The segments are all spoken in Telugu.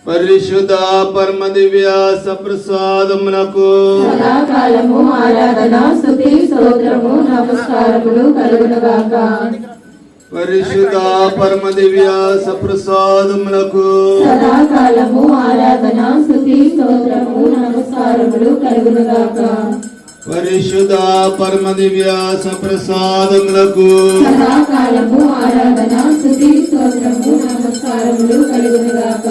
పరిశుద్ధ పరమ దివ్య సప్రసాదమునకు సదాకాలము ఆరాధన స్తుతి స్తోత్రము నమస్కారములు కలుగునుగాక. పరిశుద్ధ పరమ దివ్య సప్రసాదమునకు సదాకాలము ఆరాధన స్తుతి స్తోత్రము నమస్కారములు కలుగునుగాక. పరిశుద్ధ పరమ దివ్య సప్రసాదమునకు సదాకాలము ఆరాధన స్తుతి స్తోత్రము నమస్కారములు కలుగునుగాక.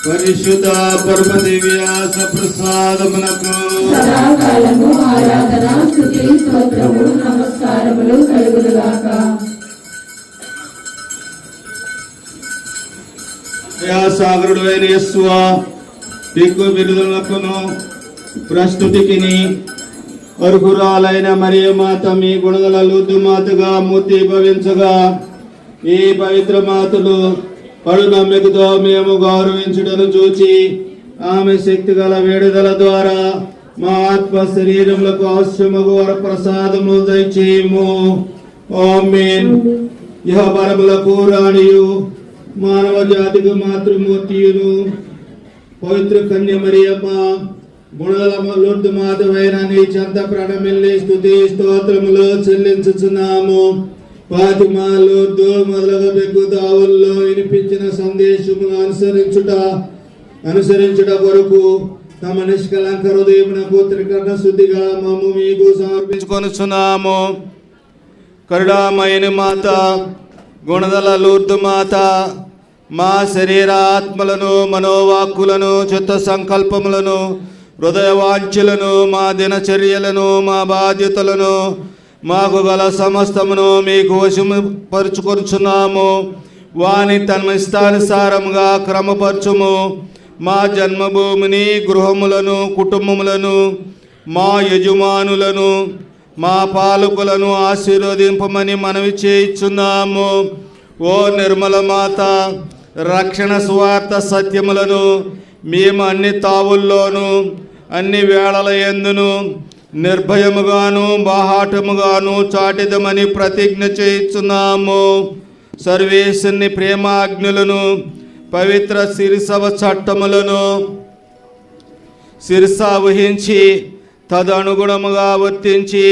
పరిశుద్ధ పరమ దివ్య సప్రసాదమునకు సదాకాలము ఆరాధన స్తుతి స్తోత్రము నమస్కారములు కలుగునుగాక. సాగరుడు అయిన యేసువా, దిక్కు బిరుదులకును ప్రస్తుతికిని అర్హురాలైన మరియ మాత మీ గుణగల లూర్దు మాతగా మూర్తి భవించగా ఈ పవిత్ర మాతలు పడు నమ్మికతో మేము గౌరవించుటను చూచి ఆమె శక్తి గల వేడుదల ద్వారా మా ఆత్మ శరీరములకు అవశ్యమగు వరప్రసాదము దయచేయము. ఆమేన్. ఇహ పరములకు రాణియు మానవ జాతికి మాతృమూర్తియును పవిత్ర కన్య మరియమ్మ గుణగల లూర్దు మాతవైన నీ చెంత ప్రణమిల్లి స్తుతి స్తోత్రములు చెల్లించుచున్నాము. ఫాతిమా, లూర్దు మొదలగు బెగ్గు దావుల్లో వినిపించిన సందేశమును అనుసరించుట కొరకు తమ నిష్కలంక హృదయమునకు త్రికరణ శుద్ధిగా మమ్ము మీకు సమర్పించుకొనుచున్నాము. కరుణామయన మాత, గుణదల లూర్దు మాత, మా శరీర ఆత్మలను మనోవాక్కులను చిత్త సంకల్పములను హృదయ వాంఛలను మా దినచర్యలను మా బాధ్యతలను మాకు గల సమస్తమును మీకు వశపరుచుకొనుచున్నాము. వాని తన ఇష్టానుసారముగా క్రమపరచుము. మా జన్మభూమిని, గృహములను, కుటుంబములను, మా యజమానులను, మా పాలకులను ఆశీర్వదింపమని మనవి చేయుచున్నాము. ఓ నిర్మల మాత, రక్షణ స్వార్థ సత్యములను మేము అన్ని తావుల్లోనూ అన్ని వేళల యందును నిర్భయముగాను బాహాటముగాను చాటిదమని ప్రతిజ్ఞ చేయుచున్నాము. సర్వేశ్వరుని ప్రేమాజ్ఞులను పవిత్ర శిరసవ చట్టములను శిరస వహించి తదనుగుణముగా వర్తించి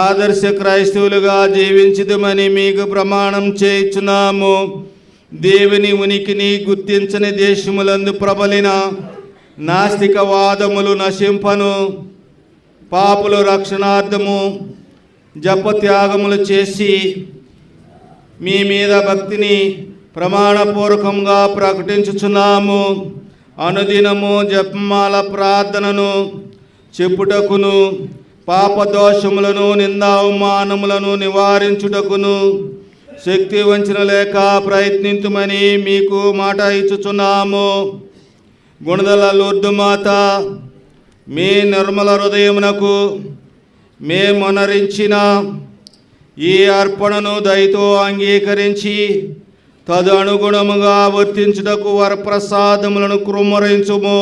ఆదర్శ క్రైస్తవులుగా జీవించుదమని మీకు ప్రమాణం చేయుచున్నాము. దేవుని ఉనికిని గుర్తించని దేశములందు ప్రబలిన నాస్తికవాదములు నశింపను. పాపుల రక్షణార్థము జపత్యాగములు చేసి మీ మీద భక్తిని ప్రమాణపూర్వకంగా ప్రకటించుచున్నాము. అనుదినము జపమాల ప్రార్థనను చెప్పుటకును పాపదోషములను నిందావమానములను నివారించుటకును శక్తి వంచన లేక ప్రయత్నించుమని మీకు మాట ఇచ్చుచున్నాము. గుణదల లూర్దు మాత, మీ నిర్మల హృదయమునకు మేమొనరించిన ఈ అర్పణను దయతో అంగీకరించి తదనుగుణముగా వర్తించుటకు వరప్రసాదములను కుమ్మరించుము.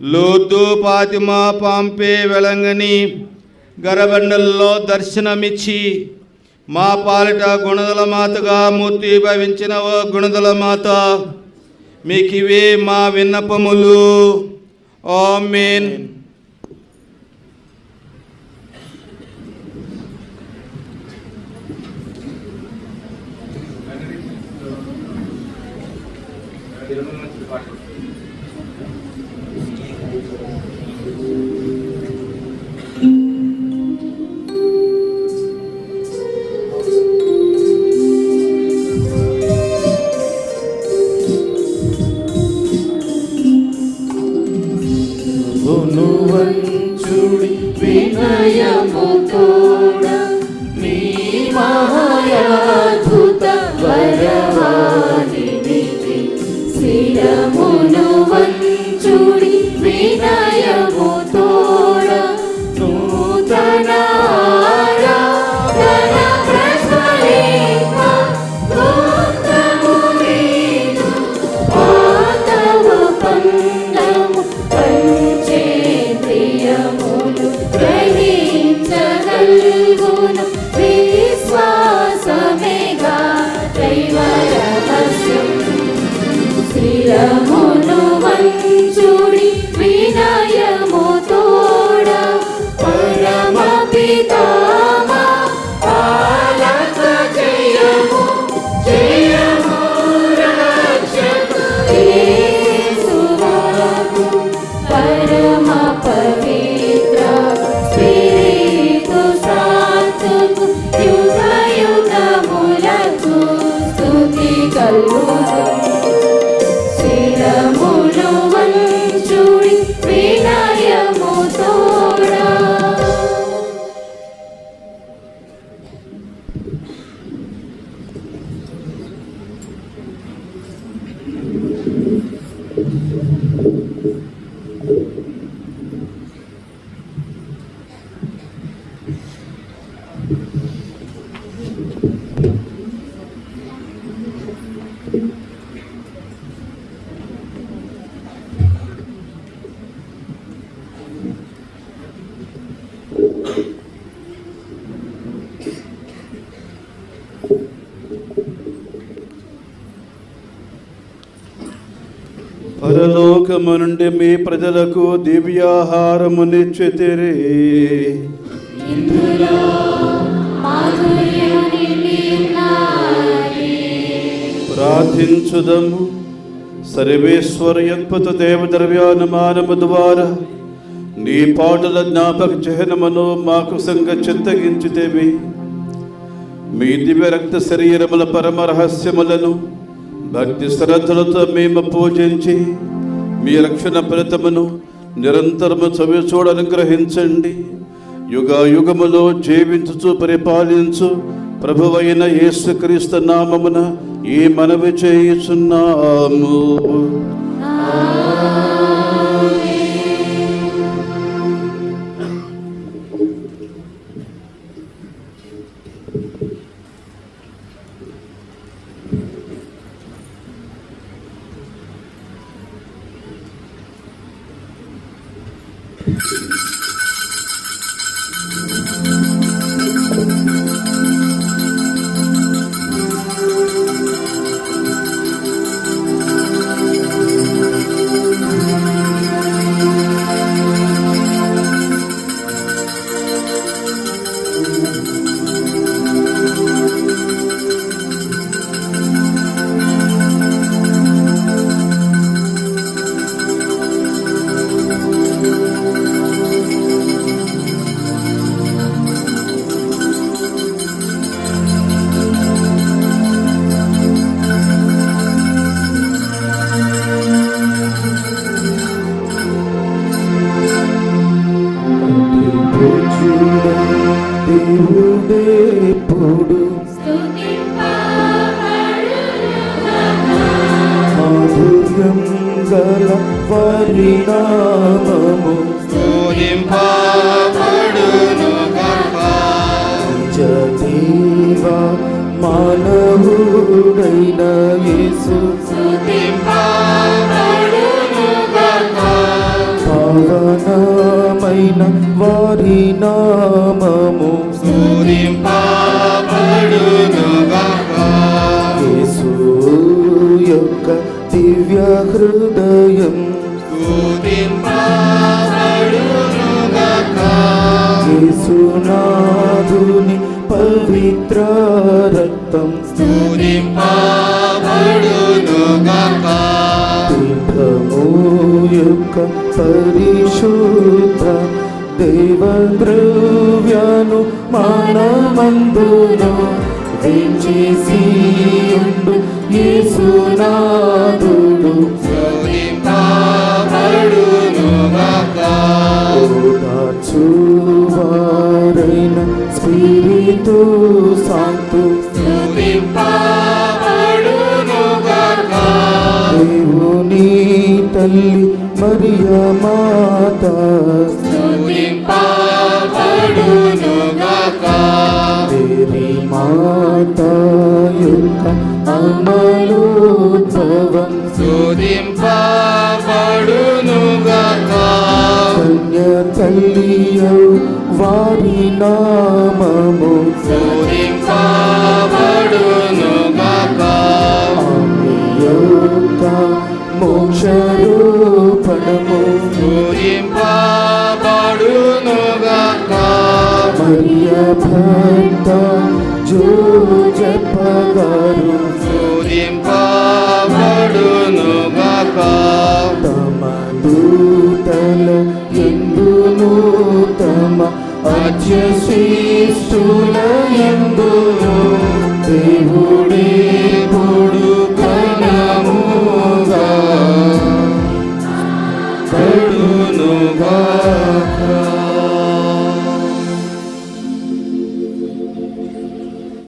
లూర్దు, ఫాతిమా, పాంపే, వెలంగని గరబండల్లో దర్శనమిచ్చి మా పాలిట గుణదల మాతగా మూర్తి భవించిన ఓ గుణదల మాత, మీకివే మా విన్నపములు. ఆమేన్. వినయముతోడ నీ మహాయాద్భుత వరవాణినిది శిరమును వంచుడి వినయముతోడ నూతన ఆరాధన ప్రశ్నలేఖ గోత్రము నీదు పాతవ పందము పంచేంద్రియములు గ్రహించగలుగును విశ్వాసమేగా దైవ రహస్య శిరమును వంచుడి వినయము తోడ పరమ పితామా పాలక జయము జయము రక్షక యేసువాకు పరమ పవిత్ర స్పిరితు సాంతుకు యుగ యుగములకు స్తుతి కలుగును శిరమును వంచుడి వినయము తోడా. పరలోకము నుండి మీ ప్రజలకు దివ్యాహారము నిశ్చితిరి. ఇందులో మాధుర్యము నిండి ఉన్నది. ప్రార్థించుదము. సర్వేశ్వరయత్పత దేవద్రవ్యానుమానము ద్వారా నీ పాటల జ్ఞాపక చిహ్నమును మాకు సంగ చిత్తగించితేవి. మీ దివ్య రక్త శరీరముల పరమ రహస్యములను భక్తి శ్రద్ధలతో మేము పూజించి మీ రక్షణ ఫలితమును నిరంతరము చవి చూడనుగ్రహించండి. యుగ యుగములో జీవించుచు పరిపాలించు ప్రభువైన యేసుక్రీస్తు నామమున ఈ మనవి చేయుచున్నాము. దేవుడెప్పుడు మాధుర్యం గల పరిణామము నిజదేవ మానవుడైన యేసు పావనమైన వారి నామము యేసు యొక్క దివ్య హృదయం యేసునాథుని పవిత్ర రక్తం పీఠము యొక్క పరిశుద్ధ దేవద్రవ్యాను మానమందును వేంచేసియుండు యేసునాథుడు ఓదార్చువారైన స్పిరితు సాంతు దేవుని తల్లి మరియా మాత మేరీ మాత యొక్క అమలోద్భవం కన్య తల్లియౌ వారి నామము ఆమె యొక్క మోక్షరూపణము పూజింపబడునుగాక. మరియ భర్త జోజప్పగారు పూజింపబడునుగాక. తమ దూతల ఎందును తమ అత్యశిష్టుల ఎందును దేవుడే పొడు ఘనముగా పడునుగాక.